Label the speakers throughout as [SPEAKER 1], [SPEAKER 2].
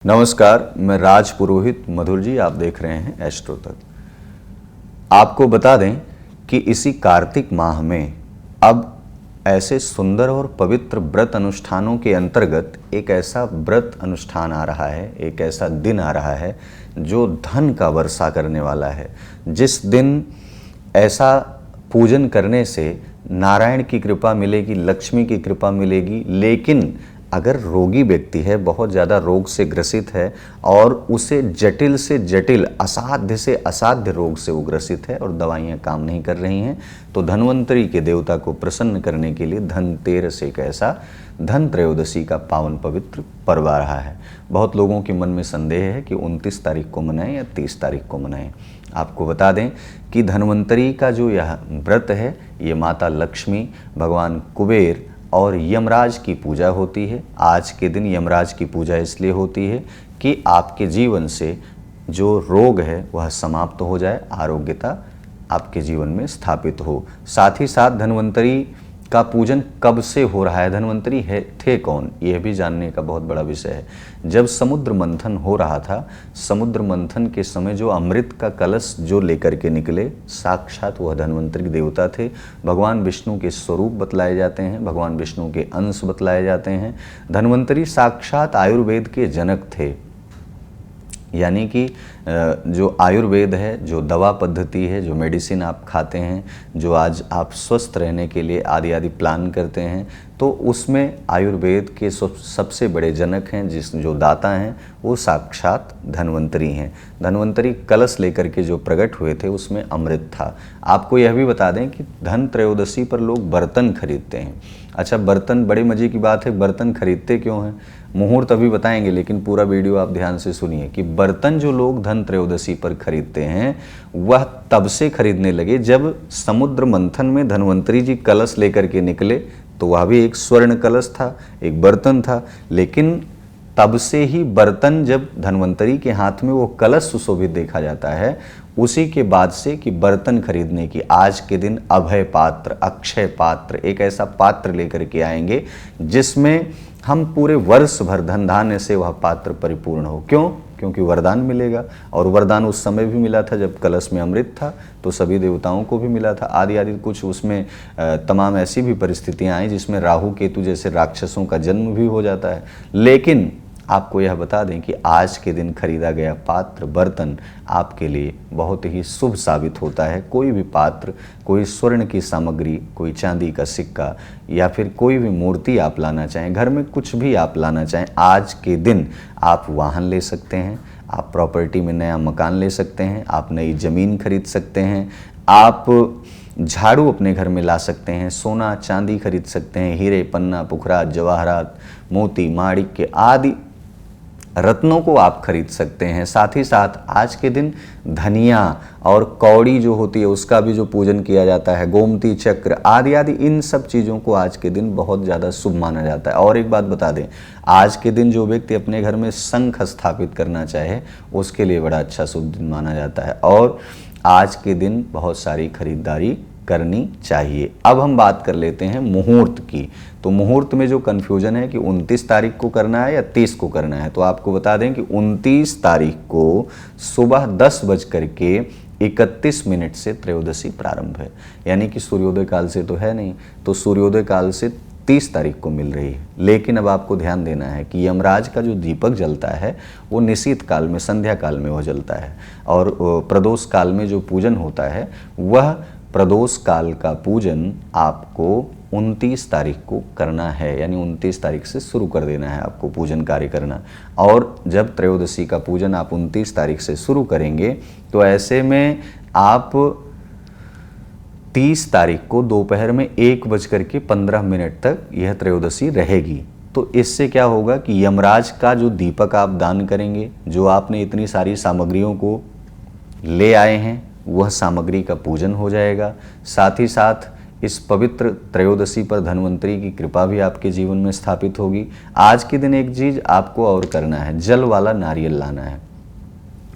[SPEAKER 1] नमस्कार, मैं राज पुरोहित मधुर जी, आप देख रहे हैं एस्ट्रो तक। आपको बता दें कि इसी कार्तिक माह में अब ऐसे सुंदर और पवित्र व्रत अनुष्ठानों के अंतर्गत एक ऐसा व्रत अनुष्ठान आ रहा है, एक ऐसा दिन आ रहा है जो धन का वर्षा करने वाला है। जिस दिन ऐसा पूजन करने से नारायण की कृपा मिलेगी, लक्ष्मी की कृपा मिलेगी। लेकिन अगर रोगी व्यक्ति है, बहुत ज़्यादा रोग से ग्रसित है और उसे जटिल से जटिल, असाध्य से असाध्य रोग से वो ग्रसित है और दवाइयाँ काम नहीं कर रही हैं, तो धन्वंतरी के देवता को प्रसन्न करने के लिए धनतेरस एक ऐसा धन त्रयोदशी का पावन पवित्र पर्व आ रहा है। बहुत लोगों के मन में संदेह है कि 29 तारीख को मनाएं या 30 तारीख को मनाएं। आपको बता दें कि धन्वंतरी का जो यह व्रत है, ये माता लक्ष्मी, भगवान कुबेर और यमराज की पूजा होती है। आज के दिन यमराज की पूजा इसलिए होती है कि आपके जीवन से जो रोग है वह समाप्त हो जाए, आरोग्यता आपके जीवन में स्थापित हो। साथ ही साथ धन्वंतरी का पूजन कब से हो रहा है, धन्वंतरी थे कौन, यह भी जानने का बहुत बड़ा विषय है। जब समुद्र मंथन हो रहा था, समुद्र मंथन के समय जो अमृत का कलश जो लेकर के निकले, साक्षात वह धन्वंतरी देवता थे। भगवान विष्णु के स्वरूप बतलाए जाते हैं, भगवान विष्णु के अंश बतलाए जाते हैं। धन्वंतरी साक्षात आयुर्वेद के जनक थे, यानी कि जो आयुर्वेद है, जो दवा पद्धति है, जो मेडिसिन आप खाते हैं, जो आज आप स्वस्थ रहने के लिए आदि आदि प्लान करते हैं, तो उसमें आयुर्वेद के सबसे बड़े जनक हैं, जो दाता हैं, वो साक्षात धन्वंतरी हैं। धन्वंतरी कलश लेकर के जो प्रकट हुए थे उसमें अमृत था। आपको यह भी बता दें कि धन त्रयोदशी पर लोग बर्तन खरीदते हैं। अच्छा, बर्तन, बड़े मज़े की बात है, बर्तन खरीदते क्यों हैं, मुहूर्त अभी बताएंगे, लेकिन पूरा वीडियो आप ध्यान से सुनिए कि बर्तन जो लोग धन त्रयोदशी पर खरीदते हैं वह तब से खरीदने लगे जब समुद्र मंथन में धन्वंतरी जी कलश लेकर के निकले, तो वह भी एक स्वर्ण कलश था, एक बर्तन था। लेकिन तब से ही बर्तन, जब धन्वंतरी के हाथ में वो कलश सुशोभित देखा जाता है, उसी के बाद से कि बर्तन खरीदने की आज के दिन अभय पात्र, अक्षय पात्र, एक ऐसा पात्र लेकर के आएंगे जिसमें हम पूरे वर्ष भर धन धान्य से वह पात्र परिपूर्ण हो। क्यों? क्योंकि वरदान मिलेगा, और वरदान उस समय भी मिला था जब कलश में अमृत था, तो सभी देवताओं को भी मिला था। आदि आदि कुछ उसमें तमाम ऐसी भी परिस्थितियां आई जिसमें राहु केतु जैसे राक्षसों का जन्म भी हो जाता है। लेकिन आपको यह बता दें कि आज के दिन खरीदा गया पात्र, बर्तन आपके लिए बहुत ही शुभ साबित होता है। कोई भी पात्र, कोई स्वर्ण की सामग्री, कोई चांदी का सिक्का या फिर कोई भी मूर्ति आप लाना चाहें, घर में कुछ भी आप लाना चाहें, आज के दिन आप वाहन ले सकते हैं, आप प्रॉपर्टी में नया मकान ले सकते हैं, आप नई ज़मीन खरीद सकते हैं, आप झाड़ू अपने घर में ला सकते हैं, सोना चांदी खरीद सकते हैं, हीरे पन्ना पुखरात जवाहरात मोती माणिक्य आदि रत्नों को आप खरीद सकते हैं। साथ ही साथ आज के दिन धनिया और कौड़ी जो होती है उसका भी जो पूजन किया जाता है, गोमती चक्र आदि आदि, इन सब चीज़ों को आज के दिन बहुत ज़्यादा शुभ माना जाता है। और एक बात बता दें, आज के दिन जो व्यक्ति अपने घर में शंख स्थापित करना चाहे उसके लिए बड़ा अच्छा शुभ दिन माना जाता है, और आज के दिन बहुत सारी खरीदारी करनी चाहिए। अब हम बात कर लेते हैं मुहूर्त की। तो मुहूर्त में जो कन्फ्यूजन है कि 29 तारीख को करना है या 30 को करना है, तो आपको बता दें कि 29 तारीख को सुबह 10:31 से त्रयोदशी प्रारंभ है, यानी कि सूर्योदय काल से तो है नहीं, तो सूर्योदय काल से 30 तारीख को मिल रही है। लेकिन अब आपको ध्यान देना है कि यमराज का जो दीपक जलता है वो निशीत काल में, संध्या काल में वो जलता है, और प्रदोष काल में जो पूजन होता है वह प्रदोष काल का पूजन आपको 29 तारीख को करना है, यानी 29 तारीख से शुरू कर देना है आपको पूजन कार्य करना। और जब त्रयोदशी का पूजन आप 29 तारीख से शुरू करेंगे तो ऐसे में आप 30 तारीख को दोपहर में 1:15 तक यह त्रयोदशी रहेगी। तो इससे क्या होगा कि यमराज का जो दीपक आप दान करेंगे, जो आपने इतनी सारी सामग्रियों को ले आए हैं, वह सामग्री का पूजन हो जाएगा। साथ ही साथ इस पवित्र त्रयोदशी पर धन्वंतरी की कृपा भी आपके जीवन में स्थापित होगी। आज के दिन एक चीज़ आपको और करना है, जल वाला नारियल लाना है,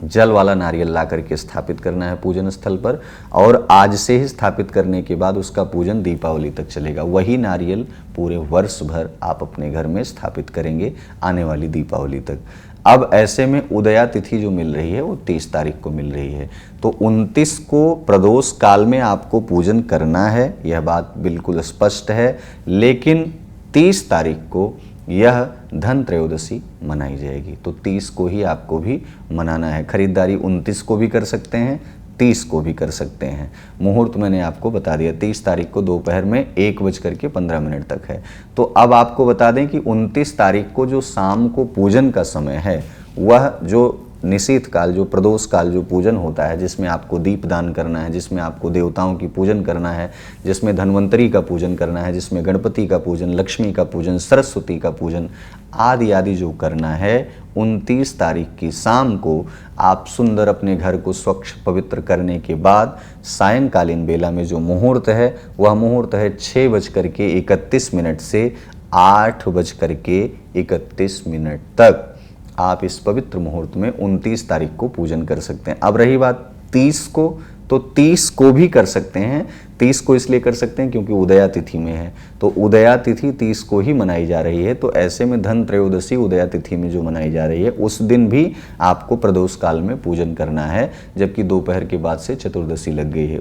[SPEAKER 1] जल वाला नारियल ला करके स्थापित करना है पूजन स्थल पर, और आज से ही स्थापित करने के बाद उसका पूजन दीपावली तक चलेगा। वही नारियल पूरे वर्ष भर आप अपने घर में स्थापित करेंगे आने वाली दीपावली तक। अब ऐसे में उदया तिथि जो मिल रही है वो 30 तारीख को मिल रही है, तो 29 को प्रदोष काल में आपको पूजन करना है, यह बात बिल्कुल स्पष्ट है। लेकिन 30 तारीख को यह धन त्रयोदशी मनाई जाएगी, तो 30 को ही आपको भी मनाना है। खरीदारी 29 को भी कर सकते हैं, 30 को भी कर सकते हैं। मुहूर्त मैंने आपको बता दिया 30 तारीख को दोपहर में 1:15 तक है। तो अब आपको बता दें कि 29 तारीख को जो शाम को पूजन का समय है, वह जो निशीथ काल, जो प्रदोष काल जो पूजन होता है, जिसमें आपको दीपदान करना है, जिसमें आपको देवताओं की पूजन करना है, जिसमें धन्वंतरी का पूजन करना है, जिसमें गणपति का पूजन, लक्ष्मी का पूजन, सरस्वती का पूजन आदि आदि जो करना है, 29 तारीख की शाम को आप सुंदर अपने घर को स्वच्छ पवित्र करने के बाद सायंकालीन बेला में जो मुहूर्त है, वह मुहूर्त है 6:31 से 8:31 तक। आप इस पवित्र मुहूर्त में 29 तारीख को पूजन कर सकते हैं। अब रही बात 30 को, तो 30 को भी कर सकते हैं। 30 को इसलिए कर सकते हैं क्योंकि उदया तिथि में है, तो उदया तिथि 30 को ही मनाई जा रही है। तो ऐसे में धन त्रयोदशी उदया तिथि में जो मनाई जा रही है, उस दिन भी आपको प्रदोष काल में पूजन करना है, जबकि दोपहर के बाद से चतुर्दशी लग गई है।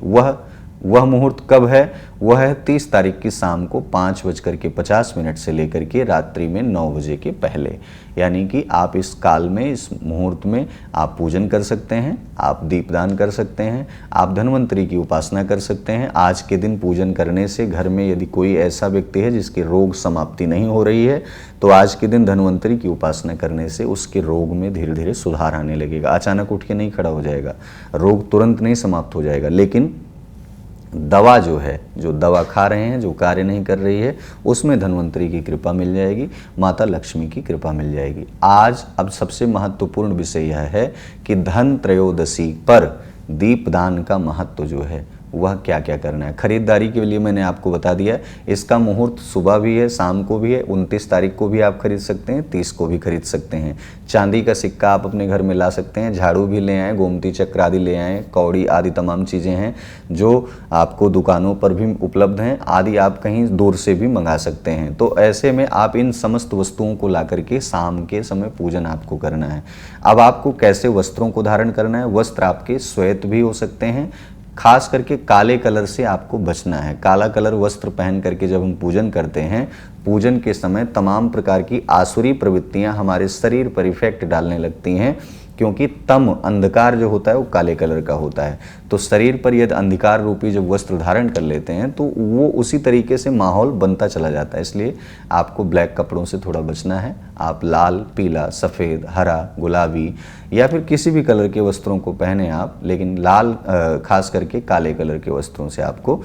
[SPEAKER 1] वह मुहूर्त कब है? वह है 30 तारीख की शाम को 5:50 से लेकर के रात्रि में 9 बजे के पहले। यानी कि आप इस काल में, इस मुहूर्त में आप पूजन कर सकते हैं, आप दीपदान कर सकते हैं, आप धन्वंतरी की उपासना कर सकते हैं। आज के दिन पूजन करने से घर में यदि कोई ऐसा व्यक्ति है जिसकी रोग समाप्ति नहीं हो रही है, तो आज के दिन धन्वंतरी की उपासना करने से उसके रोग में धीरे धीरे सुधार आने लगेगा। अचानक उठ के नहीं खड़ा हो जाएगा, रोग तुरंत नहीं समाप्त हो जाएगा, लेकिन दवा जो है, जो दवा खा रहे हैं, जो कार्य नहीं कर रही है, उसमें धन्वंतरी की कृपा मिल जाएगी, माता लक्ष्मी की कृपा मिल जाएगी। आज अब सबसे महत्वपूर्ण विषय यह है कि धन त्रयोदशी पर दीपदान का महत्व जो है वह क्या क्या करना है। खरीदारी के लिए मैंने आपको बता दिया, इसका मुहूर्त सुबह भी है, शाम को भी है। 29 तारीख को भी आप खरीद सकते हैं, 30 को भी खरीद सकते हैं। चांदी का सिक्का आप अपने घर में ला सकते हैं, झाड़ू भी ले आएँ, गोमती चक्र आदि ले आएँ, कौड़ी आदि तमाम चीज़ें हैं जो आपको दुकानों पर भी उपलब्ध हैं, आदि आप कहीं दूर से भी मंगा सकते हैं। तो ऐसे में आप इन समस्त वस्तुओं को ला करके शाम के समय पूजन आपको करना है। अब आपको कैसे वस्त्रों को धारण करना है? वस्त्र आपके श्वेत भी हो सकते हैं, खास करके काले कलर से आपको बचना है। काला कलर वस्त्र पहन करके जब हम पूजन करते हैं, पूजन के समय तमाम प्रकार की आसुरी प्रवृत्तियां हमारे शरीर पर इफेक्ट डालने लगती हैं, क्योंकि तम अंधकार जो होता है वो काले कलर का होता है। तो शरीर पर यदि अंधकार रूपी जब वस्त्र धारण कर लेते हैं तो वो उसी तरीके से माहौल बनता चला जाता है। इसलिए आपको ब्लैक कपड़ों से थोड़ा बचना है। आप लाल, पीला, सफ़ेद, हरा, गुलाबी या फिर किसी भी कलर के वस्त्रों को पहने आप, लेकिन लाल खास करके काले कलर के वस्त्रों से आपको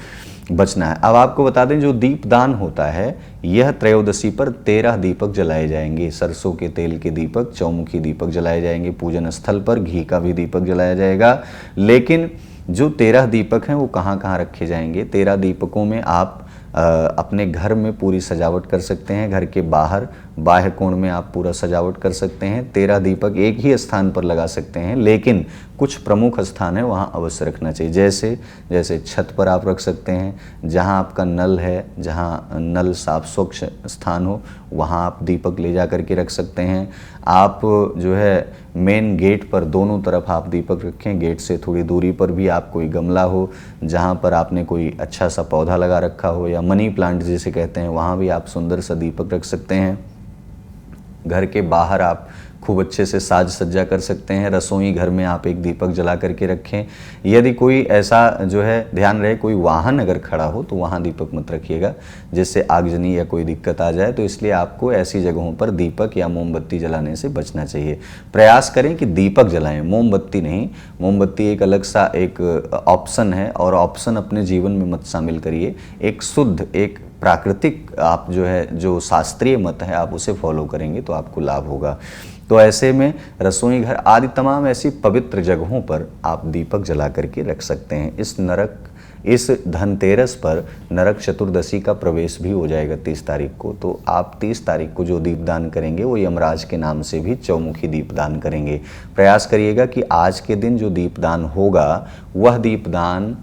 [SPEAKER 1] बचना है। अब आपको बता दें, जो दीपदान होता है, यह त्रयोदशी पर 13 दीपक जलाए जाएंगे। सरसों के तेल के दीपक, चौमुखी दीपक जलाए जाएंगे। पूजन स्थल पर घी का भी दीपक जलाया जाएगा। लेकिन जो 13 दीपक हैं वो कहाँ कहाँ रखे जाएंगे? 13 दीपकों में आप अपने घर में पूरी सजावट कर सकते हैं, घर के बाहर बाह्य कोण में आप पूरा सजावट कर सकते हैं। 13 दीपक एक ही स्थान पर लगा सकते हैं, लेकिन कुछ प्रमुख स्थान है वहाँ अवश्य रखना चाहिए। जैसे छत पर आप रख सकते हैं, जहाँ आपका नल है, जहाँ नल साफ स्वच्छ स्थान हो, वहाँ आप दीपक ले जा करके रख सकते हैं। आप जो है मेन गेट पर दोनों तरफ आप दीपक रखें। गेट से थोड़ी दूरी पर भी आप कोई गमला हो, जहाँ पर आपने कोई अच्छा सा पौधा लगा रखा हो, या मनी प्लांट जिसे कहते हैं, वहाँ भी आप सुंदर सा दीपक रख सकते हैं। घर के बाहर आप खूब अच्छे से साज सज्जा कर सकते हैं। रसोई घर में आप एक दीपक जला करके रखें। यदि कोई ऐसा जो है, ध्यान रहे, कोई वाहन अगर खड़ा हो तो वहाँ दीपक मत रखिएगा, जिससे आगजनी या कोई दिक्कत आ जाए। तो इसलिए आपको ऐसी जगहों पर दीपक या मोमबत्ती जलाने से बचना चाहिए। प्रयास करें कि दीपक जलाएं, मोमबत्ती नहीं। मोमबत्ती एक अलग सा एक ऑप्शन है, और ऑप्शन अपने जीवन में मत शामिल करिए। एक शुद्ध, एक प्राकृतिक आप जो है, जो शास्त्रीय मत है, आप उसे फॉलो करेंगे तो आपको लाभ होगा। तो ऐसे में रसोई घर आदि तमाम ऐसी पवित्र जगहों पर आप दीपक जला करके रख सकते हैं। इस धनतेरस पर नरक चतुर्दशी का प्रवेश भी हो जाएगा 30 तारीख को। तो आप 30 तारीख को जो दीपदान करेंगे वो यमराज के नाम से भी चौमुखी दीपदान करेंगे। प्रयास करिएगा कि आज के दिन जो दीपदान होगा, वह दीपदान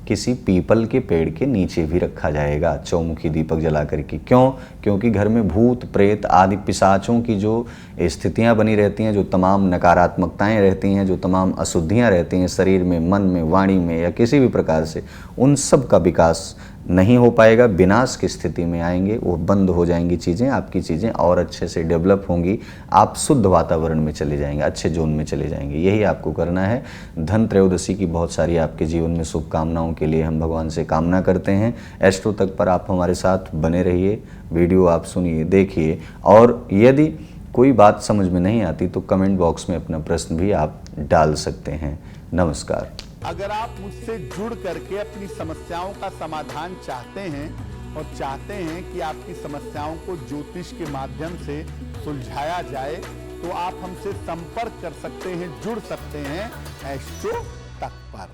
[SPEAKER 1] किसी पीपल के पेड़ के नीचे भी रखा जाएगा चौमुखी दीपक जला करके। क्यों? क्योंकि घर में भूत प्रेत आदि पिशाचों की जो स्थितियां बनी रहती हैं, जो तमाम नकारात्मकताएं रहती हैं, जो तमाम अशुद्धियां रहती हैं शरीर में, मन में, वाणी में या किसी भी प्रकार से, उन सब का विकास नहीं हो पाएगा, विनाश की स्थिति में आएंगे, वो बंद हो जाएंगी चीज़ें, आपकी चीज़ें और अच्छे से डेवलप होंगी, आप शुद्ध वातावरण में चले जाएंगे, अच्छे जोन में चले जाएंगे। यही आपको करना है। धन त्रयोदशी की बहुत सारी आपके जीवन में शुभकामनाओं के लिए हम भगवान से कामना करते हैं। एस्ट्रो तक पर आप हमारे साथ बने रहिए, वीडियो आप सुनिए, देखिए, और यदि कोई बात समझ में नहीं आती तो कमेंट बॉक्स में अपना प्रश्न भी आप डाल सकते हैं। नमस्कार।
[SPEAKER 2] अगर आप मुझसे जुड़ करके अपनी समस्याओं का समाधान चाहते हैं और चाहते हैं कि आपकी समस्याओं को ज्योतिष के माध्यम से सुलझाया जाए, तो आप हमसे संपर्क कर सकते हैं, जुड़ सकते हैं एस्ट्रो तक पर।